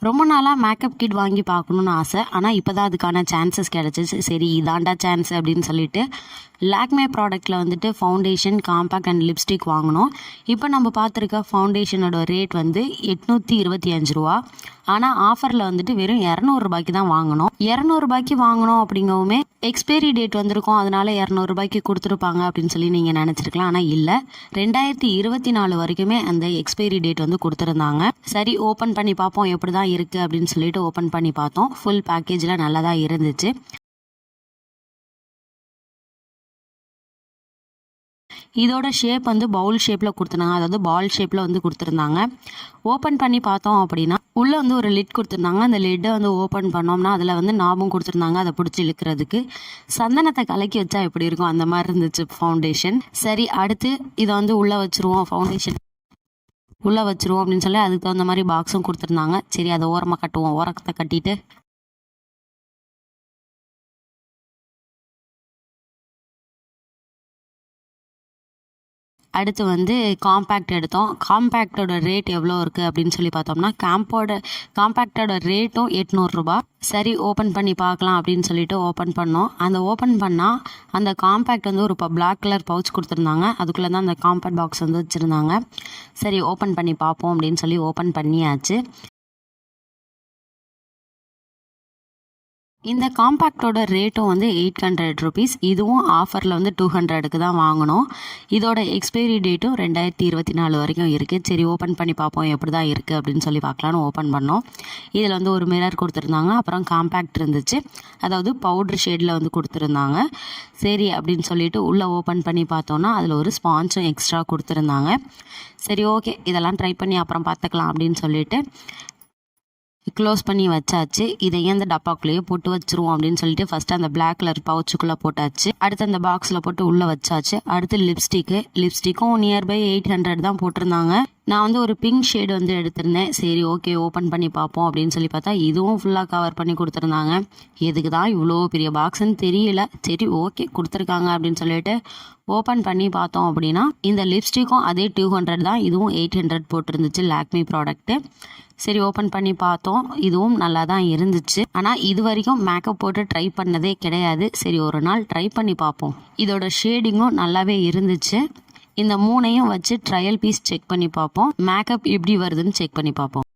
ரொம்ப நாளாக makeup kit வாங்கி பார்க்கணுன்னு ஆசை. ஆனால் இப்போ தான் அதுக்கான சான்சஸ் கிடச்சிச்சு. சரி இதாண்டா சான்ஸ் அப்படின்னு சொல்லிட்டு லாக்மே ப்ராடக்ட்டில் வந்துட்டு ஃபவுண்டேஷன், காம்பேக்ட் அண்ட் லிப்ஸ்டிக் வாங்கினோம். இப்போ நம்ம பார்த்துருக்க ஃபவுண்டேஷனோட ரேட் வந்து 825 ரூபா. ஆனால் ஆஃபரில் வந்துட்டு வெறும் 200 ரூபாய்க்கு தான் வாங்கினோம். 200 ரூபாய்க்கு வாங்கினோம் அப்படிங்கவுமே எக்ஸ்பைரி டேட் வந்திருக்கும், அதனால 200 ரூபாய்க்கு கொடுத்துருப்பாங்க அப்படின்னு சொல்லி நீங்கள் நினச்சிருக்கலாம். ஆனால் இல்லை, 2024 வரைக்குமே அந்த எக்ஸ்பைரி டேட் வந்து கொடுத்துருந்தாங்க. சரி ஓப்பன் பண்ணி பார்ப்போம் எப்படி தான் இருக்குது அப்படின்னு சொல்லிட்டு ஓப்பன் பண்ணி பார்த்தோம். ஃபுல் பேக்கேஜில் நல்லா தான் இருந்துச்சு. இதோட ஷேப் வந்து பவுல் ஷேப்பில் கொடுத்துருந்தாங்க, அதாவது பால் ஷேப்பில் வந்து கொடுத்துருந்தாங்க. ஓப்பன் பண்ணி பார்த்தோம் அப்படின்னா உள்ளே வந்து ஒரு லிட் கொடுத்துருந்தாங்க. அந்த லிட்டை வந்து ஓப்பன் பண்ணோம்னா அதில் வந்து நாபம் கொடுத்துருந்தாங்க, அதை பிடிச்சி இழுக்கிறதுக்கு. சந்தனத்தை கலக்கி வச்சா எப்படி இருக்கும் அந்த மாதிரி இருந்துச்சு ஃபவுண்டேஷன். சரி அடுத்து இதை வந்து உள்ளே வச்சுருவோம், ஃபவுண்டேஷன் உள்ளே வச்சுருவோம் அப்படின்னு சொல்லி அதுக்கு தகுந்த மாதிரி பாக்ஸும் கொடுத்துருந்தாங்க. சரி அதை ஓரமாக கட்டுவோம். ஓரத்தை கட்டிட்டு அடுத்து வந்து காம்பேக்ட் எடுத்தோம். காம்பேக்டோட ரேட் எவ்வளோ இருக்குது அப்படின்னு சொல்லி பார்த்தோம்னா காம்பேக்டோட ரேட்டும் 800 ரூபா. சரி ஓப்பன் பண்ணி பார்க்கலாம் அப்படின்னு சொல்லிட்டு ஓப்பன் பண்ணோம். அந்த ஓப்பன் பண்ணால் அந்த காம்பேக்ட் வந்து ஒரு பிளாக் கலர் பவுச் கொடுத்துருந்தாங்க. அதுக்குள்ளே தான் அந்த காம்பேக்ட் பாக்ஸ் வந்து வச்சுருந்தாங்க. சரி ஓப்பன் பண்ணி பார்ப்போம் அப்படின்னு சொல்லி ஓப்பன் பண்ணியாச்சு. இந்த காம்பேக்டோட ரேட்டும் வந்து 800 ருபீஸ். இதுவும் ஆஃபரில் வந்து 200க்கு தான் வாங்கினோம். இதோட எக்ஸ்பைரி டேட்டும் 2024 வரைக்கும் இருக்குது. சரி ஓப்பன் பண்ணி பார்ப்போம் எப்படி தான் இருக்குது அப்படின்னு சொல்லி பார்க்கலான்னு ஓப்பன் பண்ணோம். இதில் வந்து ஒரு மிரர் கொடுத்துருந்தாங்க, அப்புறம் காம்பேக்ட் இருந்துச்சு, அதாவது பவுட்ரு ஷேடில் வந்து கொடுத்துருந்தாங்க. சரி அப்படின்னு சொல்லிட்டு உள்ளே ஓப்பன் பண்ணி பார்த்தோன்னா அதில் ஒரு ஸ்பான்ஸும் எக்ஸ்ட்ரா கொடுத்துருந்தாங்க. சரி ஓகே இதெல்லாம் ட்ரை பண்ணி அப்புறம் பார்த்துக்கலாம் அப்படின்னு சொல்லிட்டு க்ளோஸ் பண்ணி வச்சாச்சு. இதையே அந்த டப்பாக்குள்ளேயே போட்டு வச்சுருவோம் அப்படின்னு சொல்லிட்டு ஃபஸ்ட்டு அந்த பிளாக் கலர் பவுச்சுக்குள்ளே போட்டாச்சு. அடுத்து அந்த பாக்ஸில் போட்டு உள்ளே வச்சாச்சு. அடுத்து லிப்ஸ்டிக்கும் நியர்பை 800 தான் போட்டிருந்தாங்க. நான் வந்து ஒரு பிங்க் ஷேடு வந்து எடுத்திருந்தேன். சரி ஓகே ஓப்பன் பண்ணி பார்ப்போம் அப்படின்னு சொல்லி பார்த்தா இதுவும் ஃபுல்லாக கவர் பண்ணி கொடுத்துருந்தாங்க. எதுக்கு தான் இவ்வளோ பெரிய பாக்ஸ்ன்னு தெரியல. சரி ஓகே கொடுத்துருக்காங்க அப்படின்னு சொல்லிட்டு ஓப்பன் பண்ணி பார்த்தோம் அப்படின்னா இந்த லிப்ஸ்டிக்கும் அதே 200 தான், இதுவும் 800 போட்டிருந்துச்சு லாக்மே ப்ராடக்ட்டு. சரி ஓப்பன் பண்ணி பார்த்தோம், இதுவும் நல்லா தான் இருந்துச்சு. ஆனால் இது வரைக்கும் மேக்கப் போட்டு ட்ரை பண்ணதே கிடையாது. சரி ஒரு நாள் ட்ரை பண்ணி பார்ப்போம். இதோட ஷேடிங்கும் நல்லாவே இருந்துச்சு. இந்த 3ஐயும் வச்சு ட்ரையல் பீஸ் செக் பண்ணி பார்ப்போம், மேக்கப் எப்படி வருதுன்னு செக் பண்ணி பார்ப்போம்.